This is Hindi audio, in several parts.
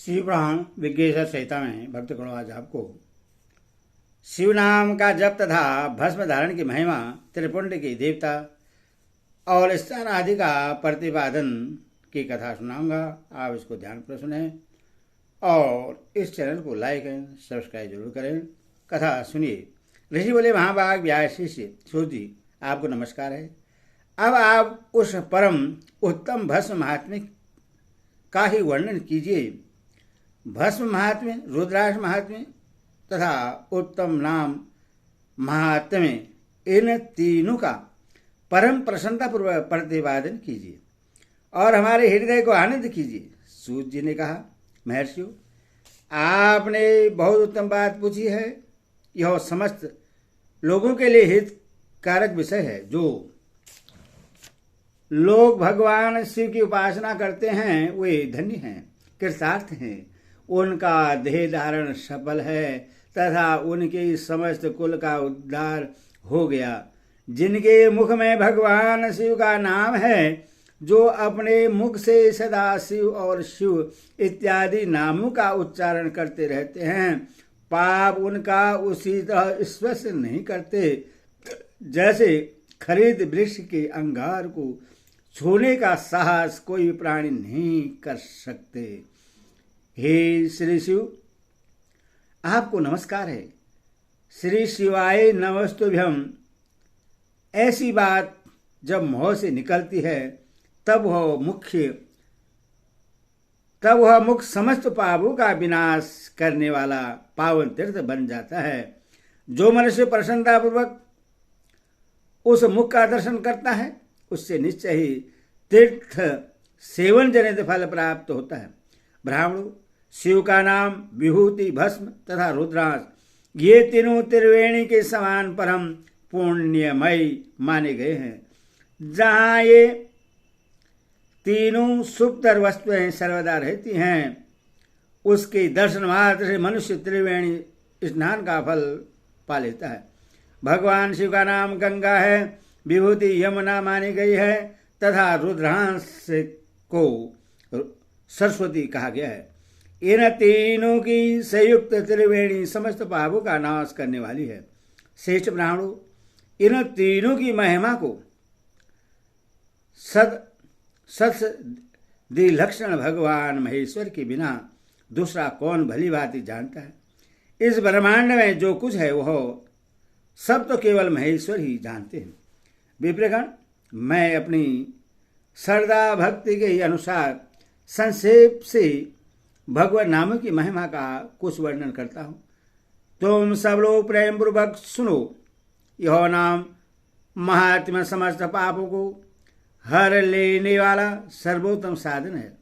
शिव पुराण विज्ञेश्वर संहिता में भक्तगणों आज आपको शिव नाम का जप तथा भस्म धारण की महिमा, त्रिपुंड की देवता और स्नान आदि का प्रतिपादन की कथा सुनाऊंगा। आप इसको ध्यानपूर्वक सुने और इस चैनल को लाइक करें, सब्सक्राइब जरूर करें। कथा सुनिए। ऋषि बोले, महाभाग व्यास शिष्य सूत जी, आपको नमस्कार है। अब आप उस परम उत्तम भस्म महात्म्य का ही वर्णन कीजिए। भस्म महात्म्य, रुद्राक्ष महात्म्य तथा उत्तम नाम महात्म्य, इन तीनों का परम प्रसन्नता पूर्वक प्रतिपादन कीजिए और हमारे हृदय को आनंद कीजिए। सूत जी ने कहा, महर्षियों, आपने बहुत उत्तम बात पूछी है। यह समस्त लोगों के लिए हितकारक विषय है। जो लोग भगवान शिव की उपासना करते हैं वे धन्य हैं, कृतार्थ हैं। उनका देह धारण सफल है तथा उनके समस्त कुल का उद्धार हो गया। जिनके मुख में भगवान शिव का नाम है, जो अपने मुख से सदा शिव और शिव इत्यादि नामों का उच्चारण करते रहते हैं, पाप उनका उसी तरह स्पर्श नहीं करते जैसे खरीद वृक्ष के अंगार को छूने का साहस कोई प्राणी नहीं कर सकते। हे श्री शिव, आपको नमस्कार है। श्री शिवाय नमस्तुभ्यम। ऐसी बात जब मुंह से निकलती है तब वह मुख समस्त पापों का विनाश करने वाला पावन तीर्थ बन जाता है। जो मनुष्य प्रसन्नतापूर्वक उस मुख का दर्शन करता है, उससे निश्चय ही तीर्थ सेवन जनित फल प्राप्त होता है। ब्राह्मणों, शिव का नाम, विभूति, भस्म तथा रुद्राक्ष, ये तीनों त्रिवेणी के समान परम पुण्यमय माने गए हैं। जहाँ ये तीनों सुखतर वस्तुएं सर्वदा रहती हैं, उसके दर्शन मात्र से मनुष्य त्रिवेणी स्नान का फल पा लेता है। भगवान शिव का नाम गंगा है, विभूति यमुना मानी गई है तथा रुद्रांश को सरस्वती कहा गया है। इन तीनों की संयुक्त त्रिवेणी समस्त पापों का नाश करने वाली है। श्रेष्ठ ब्राह्मणों, इन तीनों की महिमा को लक्षण भगवान महेश्वर के बिना दूसरा कौन भली भांति जानता है। इस ब्रह्मांड में जो कुछ है वह सब तो केवल महेश्वर ही जानते हैं। विप्रगण, मैं अपनी श्रद्धा भक्ति के अनुसार संक्षेप से भगवान नाम की महिमा का कुछ वर्णन करता हूँ। तुम सब लोग प्रेम पूर्वक सुनो। यह नाम महात्मा समस्त पापों को हर लेने वाला सर्वोत्तम साधन है।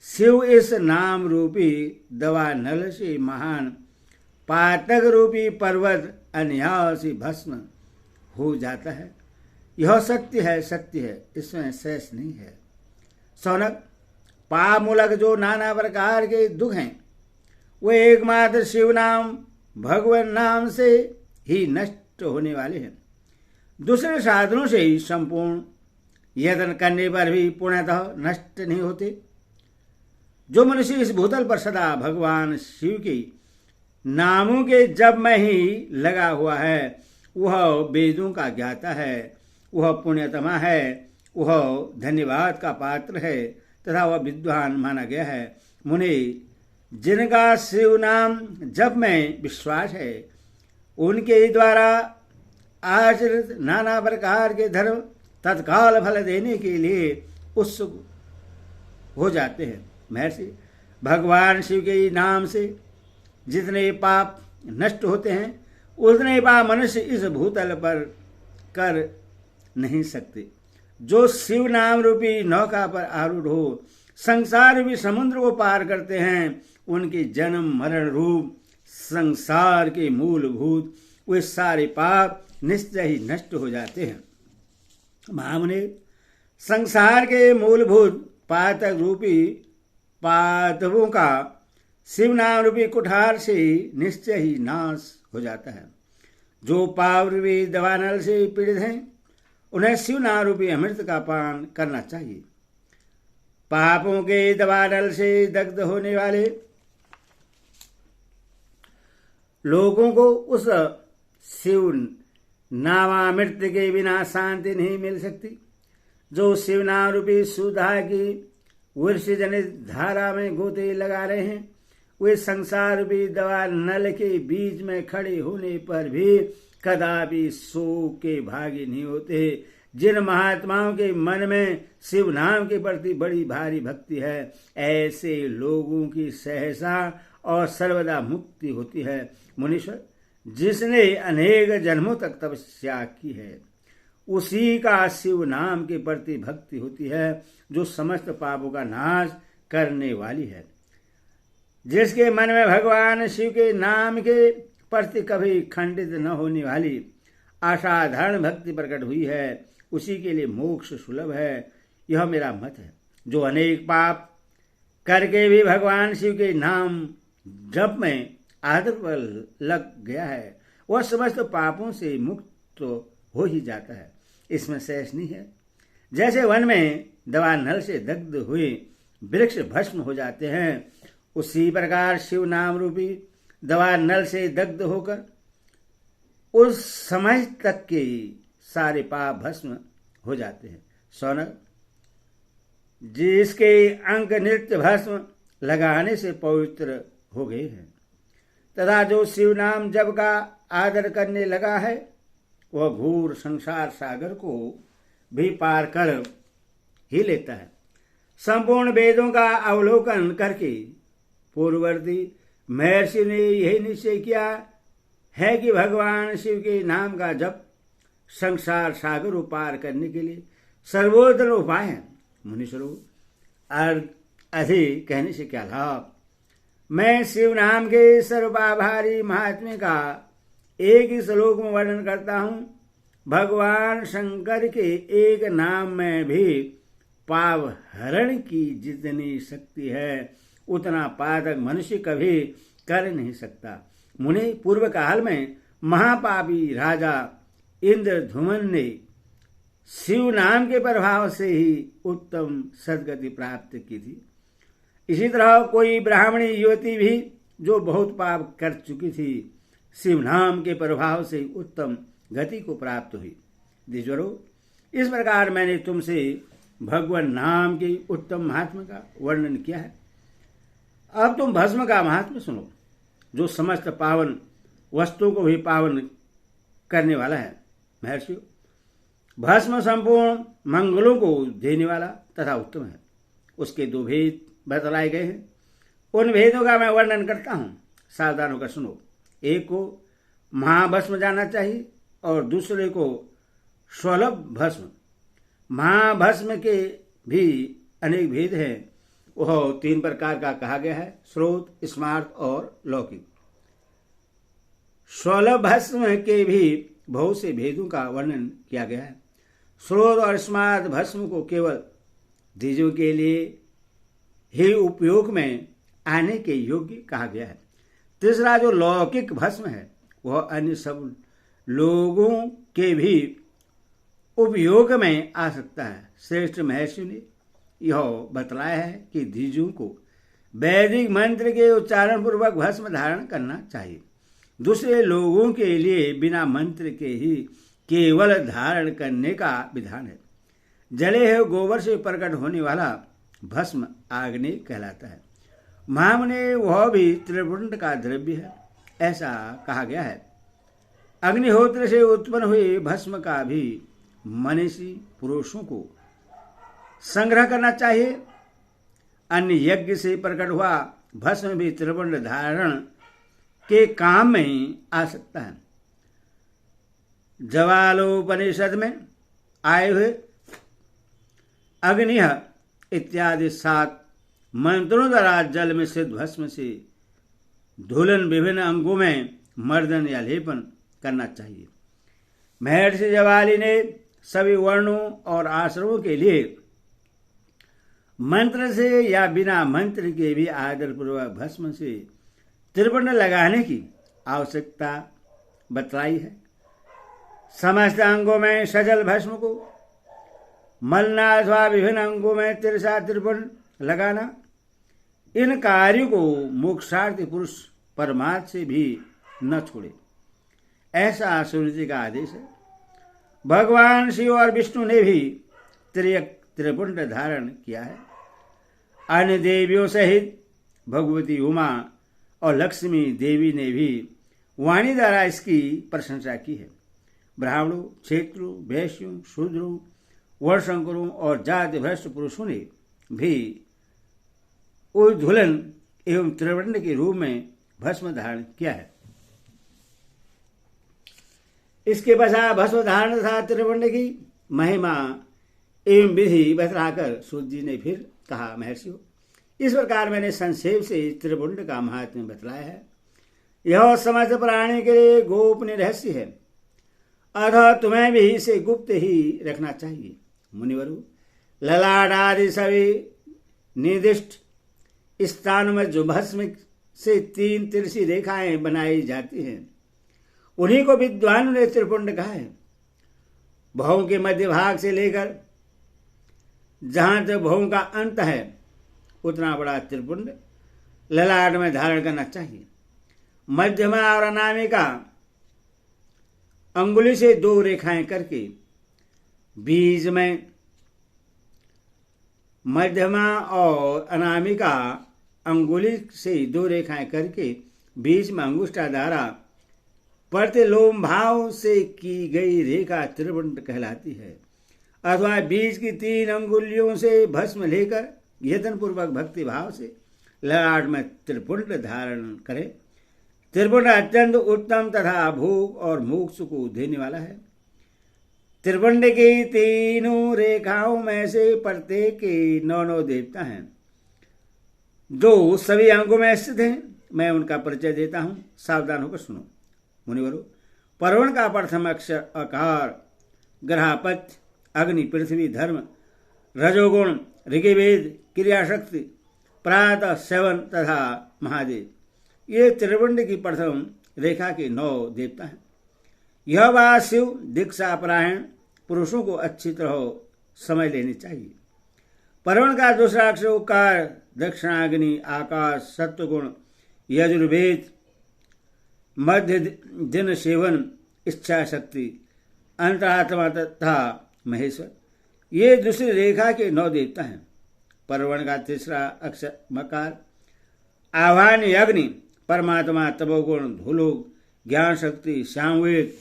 शिव इस नाम रूपी दवा नल से महान पातक रूपी पर्वत अनायासी भस्म हो जाता है। यह सत्य है, सत्य है, इसमें शेष नहीं है। सौनक, पाप मूलक जो नाना प्रकार के दुख हैं, वे एकमात्र शिव नाम, भगवान नाम से ही नष्ट होने वाले हैं। दूसरे साधनों से ही संपूर्ण यत्न करने पर भी पूर्णतः नष्ट नहीं होते। जो मनुष्य इस भूतल पर सदा भगवान शिव के नामों के जप में ही लगा हुआ है, वह वेदों का ज्ञाता है, वह पुण्यतमा है, वह धन्यवाद का पात्र है तथा वह विद्वान माना गया है। मुनि, जिनका शिव नाम जप में विश्वास है, उनके द्वारा आचरित नाना प्रकार के धर्म तत्काल फल देने के लिए उत्सुक हो जाते हैं। महर्षि, भगवान शिव के नाम से जितने पाप नष्ट होते हैं, उतने पाप मनुष्य इस भूतल पर कर नहीं सकते। जो शिव नाम रूपी नौका पर आरूढ़ हो संसार रूपी समुद्र को पार करते हैं, उनके जन्म मरण रूप संसार के मूलभूत वे सारे पाप निश्चय ही नष्ट हो जाते हैं। महामुनि, संसार के मूलभूत पातक रूपी पातकों का शिव नाम रूपी कुठार से निश्चय ही नाश हो जाता है। जो पाप रूपी दवानल से पीड़ित हैं, उन्हें शिव नाम रूपी अमृत का पान करना चाहिए। पापों के दवानल से दग्ध होने वाले लोगों को उस शिव नामामृत के बिना शांति नहीं मिल सकती। जो शिव नाम रूपी सुधा की वृक्ष जनित धारा में गोते लगा रहे हैं, वे संसार रूपी दवा नल के बीच में खड़े होने पर भी कदापि शोक के भागी नहीं होते। जिन महात्माओं के मन में शिव नाम के प्रति बड़ी भारी भक्ति है, ऐसे लोगों की सहसा और सर्वदा मुक्ति होती है। मुनीश्वर, जिसने अनेक जन्मों तक तपस्या की है, उसी का शिव नाम के प्रति भक्ति होती है, जो समस्त पापों का नाश करने वाली है। जिसके मन में भगवान शिव के नाम के प्रति कभी खंडित न होने वाली असाधारण भक्ति प्रकट हुई है, उसी के लिए मोक्ष सुलभ है। यह मेरा मत है। जो अनेक पाप करके भी भगवान शिव के नाम जप में आदर पर लग गया है, वह समस्त पापों से मुक्त हो ही जाता है। इसमें शेष नहीं है। जैसे वन में दवा नल से दग्ध हुए वृक्ष भस्म हो जाते हैं, उसी प्रकार शिव नाम रूपी दवा नल से दग्ध होकर उस समय तक के सारे पाप भस्म हो जाते हैं। सौनक, जिसके अंक नृत्य भस्म लगाने से पवित्र हो गए हैं तथा जो शिव नाम जप का आदर करने लगा है, वह घोर संसार सागर को भी पार कर ही लेता है। संपूर्ण वेदों का अवलोकन करके पूर्ववर्ती महर्षि ने यही निश्चय किया है कि भगवान शिव के नाम का जप संसार सागर को पार करने के लिए सर्वोत्तम उपाय है। मुनीश्वरों, अधिक कहने से क्या लाभ। मैं शिव नाम के सर्वाभारी महात्म्य का एक ही श्लोक में वर्णन करता हूँ। भगवान शंकर के एक नाम में भी पाप हरण की जितनी शक्ति है, उतना पातक मनुष्य कभी कर नहीं सकता। मुनि, पूर्व काल में महापापी राजा इंद्रधुमन ने शिव नाम के प्रभाव से ही उत्तम सद्गति प्राप्त की थी। इसी तरह कोई ब्राह्मणी युवती भी जो बहुत पाप कर चुकी थी, शिव नाम के प्रभाव से उत्तम गति को प्राप्त हुई। द्विजवरों, इस प्रकार मैंने तुमसे भगवान नाम की उत्तम महात्मा का वर्णन किया है। अब तुम भस्म का महात्मा सुनो, जो समस्त पावन वस्तुओं को भी पावन करने वाला है। महर्षियों, भस्म संपूर्ण मंगलों को देने वाला तथा उत्तम है। उसके दो भेद बतलाए गए हैं, उन भेदों का मैं वर्णन करता हूं, सावधान होकर सुनो। एक को महाभस्म जाना चाहिए और दूसरे को स्वलभ भस्म। महाभस्म के भी अनेक भेद हैं। वह 3 प्रकार का कहा गया है, स्रोत, स्मार्त और लौकिक। स्वलभ भस्म के भी बहुत से भेदों का वर्णन किया गया है। स्रोत और स्मार्त भस्म को केवल द्विजों के लिए ही उपयोग में आने के योग्य कहा गया है। तीसरा जो लौकिक भस्म है, वह अन्य सब लोगों के भी उपयोग में आ सकता है। श्रेष्ठ महर्षि ने यह बतलाया है कि द्विजों को वैदिक मंत्र के उच्चारण पूर्वक भस्म धारण करना चाहिए। दूसरे लोगों के लिए बिना मंत्र के ही केवल धारण करने का विधान है। जले हुए गोबर से प्रकट होने वाला भस्म आग्नेय कहलाता है। महामुने वह भी त्रिपुंड का द्रव्य है, ऐसा कहा गया है। अग्निहोत्र से उत्पन्न हुए भस्म का भी मनीषी पुरुषों को संग्रह करना चाहिए। अन्य यज्ञ से प्रकट हुआ भस्म भी त्रिपुंड धारण के काम में आ सकता है। जवालोपनिषद में आए हुए अग्निह इत्यादि 7 मंत्रों द्वारा जल में सिद्ध भस्म से धुलन विभिन्न अंगों में मर्दन या लेपन करना चाहिए। महर्षि जवाली ने सभी वर्णों और आश्रमों के लिए मंत्र से या बिना मंत्र के भी आदर पूर्वक भस्म से त्रिपुंड लगाने की आवश्यकता बतलाई है। समस्त अंगों में सजल भस्म को मलना अथवा विभिन्न अंगों में तिरसा त्रिपुंड लगाना, इन कार्यों को मोक्षार्थी पुरुष परमार्थ से भी न छोड़े, ऐसा सूर्य जी का आदेश है। भगवान शिव और विष्णु ने भी त्रिपुंड धारण किया है। अन्य देवियों सहित भगवती उमा और लक्ष्मी देवी ने भी वाणी द्वारा इसकी प्रशंसा की है। ब्राह्मणों, क्षेत्रों, वैश्यों, शूद्रों, वर्णशंकरों और जाति भ्रष्ट पुरुषों ने भी उद्धूलन एवं त्रिवर्ण के रूप में भस्म धारण किया है। इसके पश्चात भस्म धारण तथा त्रिवर्ण की महिमा एवं विधि बतलाकर सूत जी ने फिर कहा, महर्षियों, इस प्रकार मैंने संक्षेप से त्रिपुंड का महात्म्य बतलाया है। यह समस्त प्राणी के लिए गोपनीय रहस्य है, अतः तुम्हें भी इसे गुप्त ही रखना चाहिए। मुनिवरु, ललाट आदि सभी निर्दिष्ट स्थानों में जो भस्म से 3 तिरछी रेखाएं बनाई जाती हैं, उन्हीं को विद्वानों ने त्रिपुंड कहा है। भौं के मध्य भाग से लेकर जहां तक भौं का अंत है, उतना बड़ा त्रिपुंड ललाट में धारण करना चाहिए। मध्यमा और अनामिका अंगुली से 2 रेखाएं करके बीज में, मध्यमा और अनामिका अंगुली से 2 रेखाएं करके बीच में अंगुष्ठा द्वारा प्रतिलोम भाव से की गई रेखा त्रिपुंड कहलाती है। अथवा बीज की 3 अंगुलियों से भस्म लेकर यत्नपूर्वक भक्ति भाव से ललाट में त्रिपुंड धारण करे। त्रिपुंड अत्यंत उत्तम तथा भोग और मोक्ष को देने वाला है। त्रिपुंड की 3 रेखाओं में से प्रत्येक के 9 देवता हैं, जो सभी अंगों में स्थित हैं। मैं उनका परिचय देता हूं, सावधान होकर सुनो। मुनिवरों, पर्वण का प्रथम अक्षर अकार, ग्रहपत्य, अग्नि, पृथ्वी, धर्म, रजोगुण, ऋग्वेद, क्रियाशक्ति, प्रातः, सेवन तथा महादेव, ये त्रिपुंड की प्रथम रेखा के 9 देवता हैं। यह बात शिव दीक्षा परायण पुरुषों को अच्छी तरह समझ लेनी चाहिए। पर्वण का दूसरा अक्षर उकार, दक्षिणाग्नि, आकाश, सत्वगुण, यजुर्वेद, मध्य दिन सेवन, इच्छा शक्ति, अंतरात्मा तथा महेश्वर, ये दूसरी रेखा के 9 देवता हैं। पर्वण का तीसरा अक्षर मकार, आह्वान, अग्नि, परमात्मा, तपोगुण, धूलोक, ज्ञान शक्ति, सामवेद,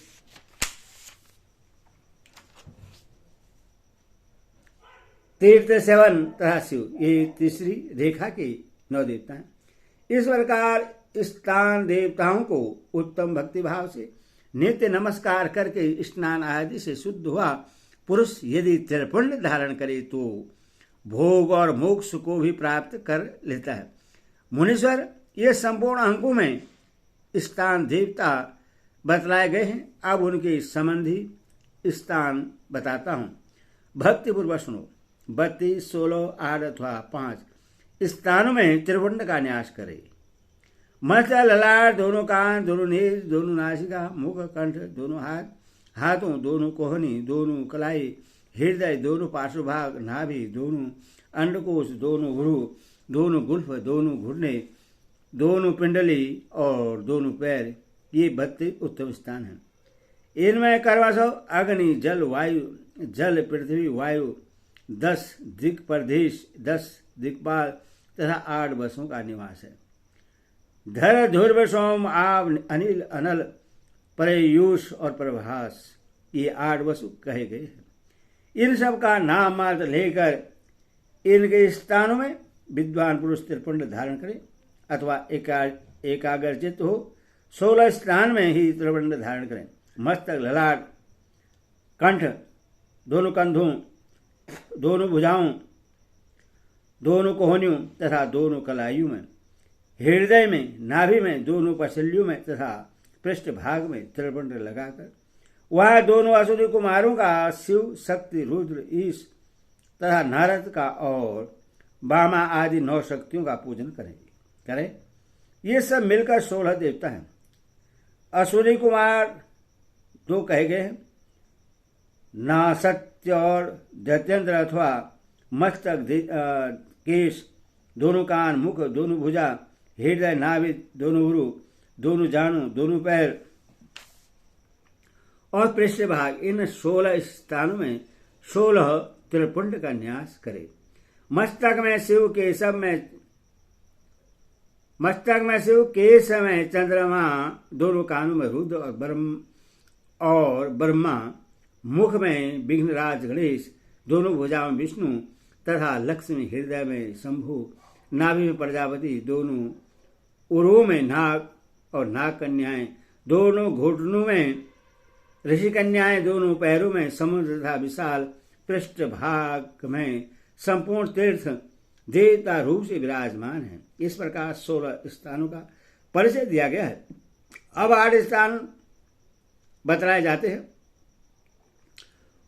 तीर्थ सेवन तथा शिव, ये तीसरी रेखा के 9 देवता हैं। इस प्रकार स्थान देवताओं को उत्तम भक्ति भाव से नित्य नमस्कार करके स्नान आदि से शुद्ध हुआ पुरुष यदि त्रिपुंड धारण करे तो भोग और मोक्ष को भी प्राप्त कर लेता है। मुनीश्वर, ये संपूर्ण अंकों में स्थान देवता बतलाए गए हैं। अब उनके संबंधी स्थान बताता हूं, भक्तिपूर्वक सुनो। 32, 16, 8 अथवा 5 स्थानों में त्रिपुंड का न्यास करे। मत्स्य, ललाट, दोनों कान, दोनों नेत्र, दोनों नासिका, मुख, कंठ, दोनों हाथ, हाथों, दोनों कोहनी, दोनों कलाई, हृदय, दोनों पार्श्वभाग, नाभि, दोनों अंडकोश, दोनों भ्रू, दोनों गुल्फ, दोनों घुटने, दोनों पिंडली और दोनों पैर, ये 32 उत्तम स्थान हैं। इनमें कर्मशव, अग्नि, जल, वायु, जल, पृथ्वी, वायु, 10 दिक्प्रदेश, 10 दिक्पाल तथा 8 वसों का निवास है। धर, ध्रुव, सोम, आव, अनिल, अनल, प्रयूष और प्रभास, ये 8 वसु कहे गए हैं। इन सब का नाम मात्र लेकर इनके स्थानों में विद्वान पुरुष त्रिपुंड धारण करे अथवा एकाग्रचित हो 16 स्थान में ही त्रिपुंड धारण करें। मस्तक, ललाट, कंठ, दोनों कंधों, दोनों भुजाओं, दोनों कोहनियों तथा दोनों कलाइयों में, हृदय में, नाभि में, दोनों पसलियों में तथा पृष्ठ भाग में त्रिपुंड लगाकर वह दोनों असुरी कुमारों का शिव, शक्ति, रुद्र, ईश तथा नारद का और बामा आदि 9 शक्तियों का पूजन करें। ये सब मिलकर 16 देवता हैं। असुरी कुमार 2 कहे गए हैं, ना सत्य और दैत्येंद्र अथवा मस्तक, केश, दोनों कान, मुख, दोनों भुजा, हृदय, नाभि, दोनों भ्रू, दोनों जानों, दोनों पैर और पृष्ठ भाग, इन 16 स्थानों में 16 त्रिपुंड का न्यास करे। मस्तक में शिव, केशव में चंद्रमा, दोनों कानों में रुद्र और ब्रह्मा, मुख में विघ्नराज गणेश, दोनों भुजाओं में विष्णु तथा लक्ष्मी, हृदय में शंभु, नाभि में प्रजापति, दोनों उरों में नाग और नाग कन्याएं, दोनों घुटनों में ऋषि कन्याएं, दोनों पैरों में समुद्र तथा विशाल पृष्ठ भाग में संपूर्ण तीर्थ देवता रूप से विराजमान है। इस प्रकार 16 स्थानों का परिचय दिया गया है। अब 8 स्थान बतलाए जाते हैं।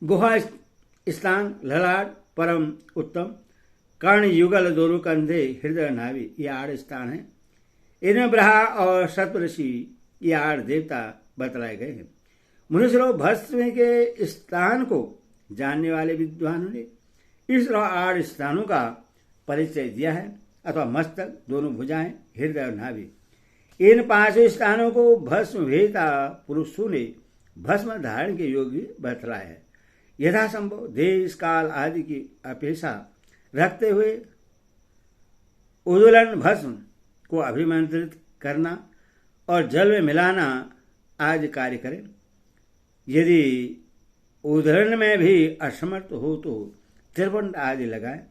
गुहा स्थान, ललाट, परम उत्तम, कर्ण, युगल, दोनों कंधे, हृदय, नाभि, ये 8 स्थान हैं। इनमें ब्रह्मा और सप्तऋषि, ये 8 देवता बतलाए गए हैं। मनुष्य भस्म के स्थान को जानने वाले विद्वानों ने इस 8 स्थानों का परिचय दिया है, अथवा मस्तक, दोनों भुजाएं, हृदय और नाभि। इन 5 स्थानों को भस्म वेता पुरुषों ने भस्म धारण के योग्य बतलाया है। यथासंभव देश काल आदि की अपेक्षा रखते हुए उदुलन भस्म को अभिमंत्रित करना और जल में मिलाना आदि कार्य करें। यदि उदाहरण में भी असमर्थ हो तो त्रिपुंड आदि लगाए।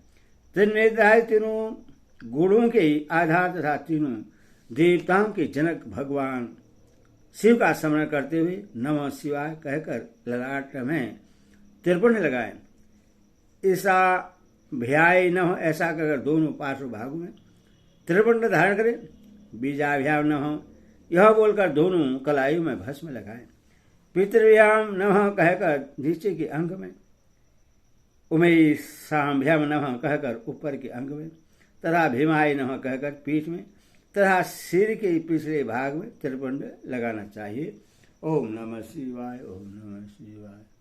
त्रिनेत्रादि तीनों गुणों के आधार तथा तीनों देवताओं के जनक भगवान शिव का स्मरण करते हुए नमः शिवाय कहकर ललाट में त्रिपुंड लगाए। ऐसा भ्याय न हो, ऐसा कहकर दोनों पार्श्व भागों में त्रिपुंड धारण करें। बीजाभ्याम न हो, यह बोलकर दोनों कलाइयों में भस्म लगाए। पितृभ्याम नमः कहकर नीचे के अंग में, उमेशाभ्याम नमः कहकर ऊपर के अंग में, तथा भीमाय नमः कहकर पीठ में तथा सिर के पिछले भाग में त्रिपुंड लगाना चाहिए। ओम नमः शिवाय, ओम नमः शिवाय।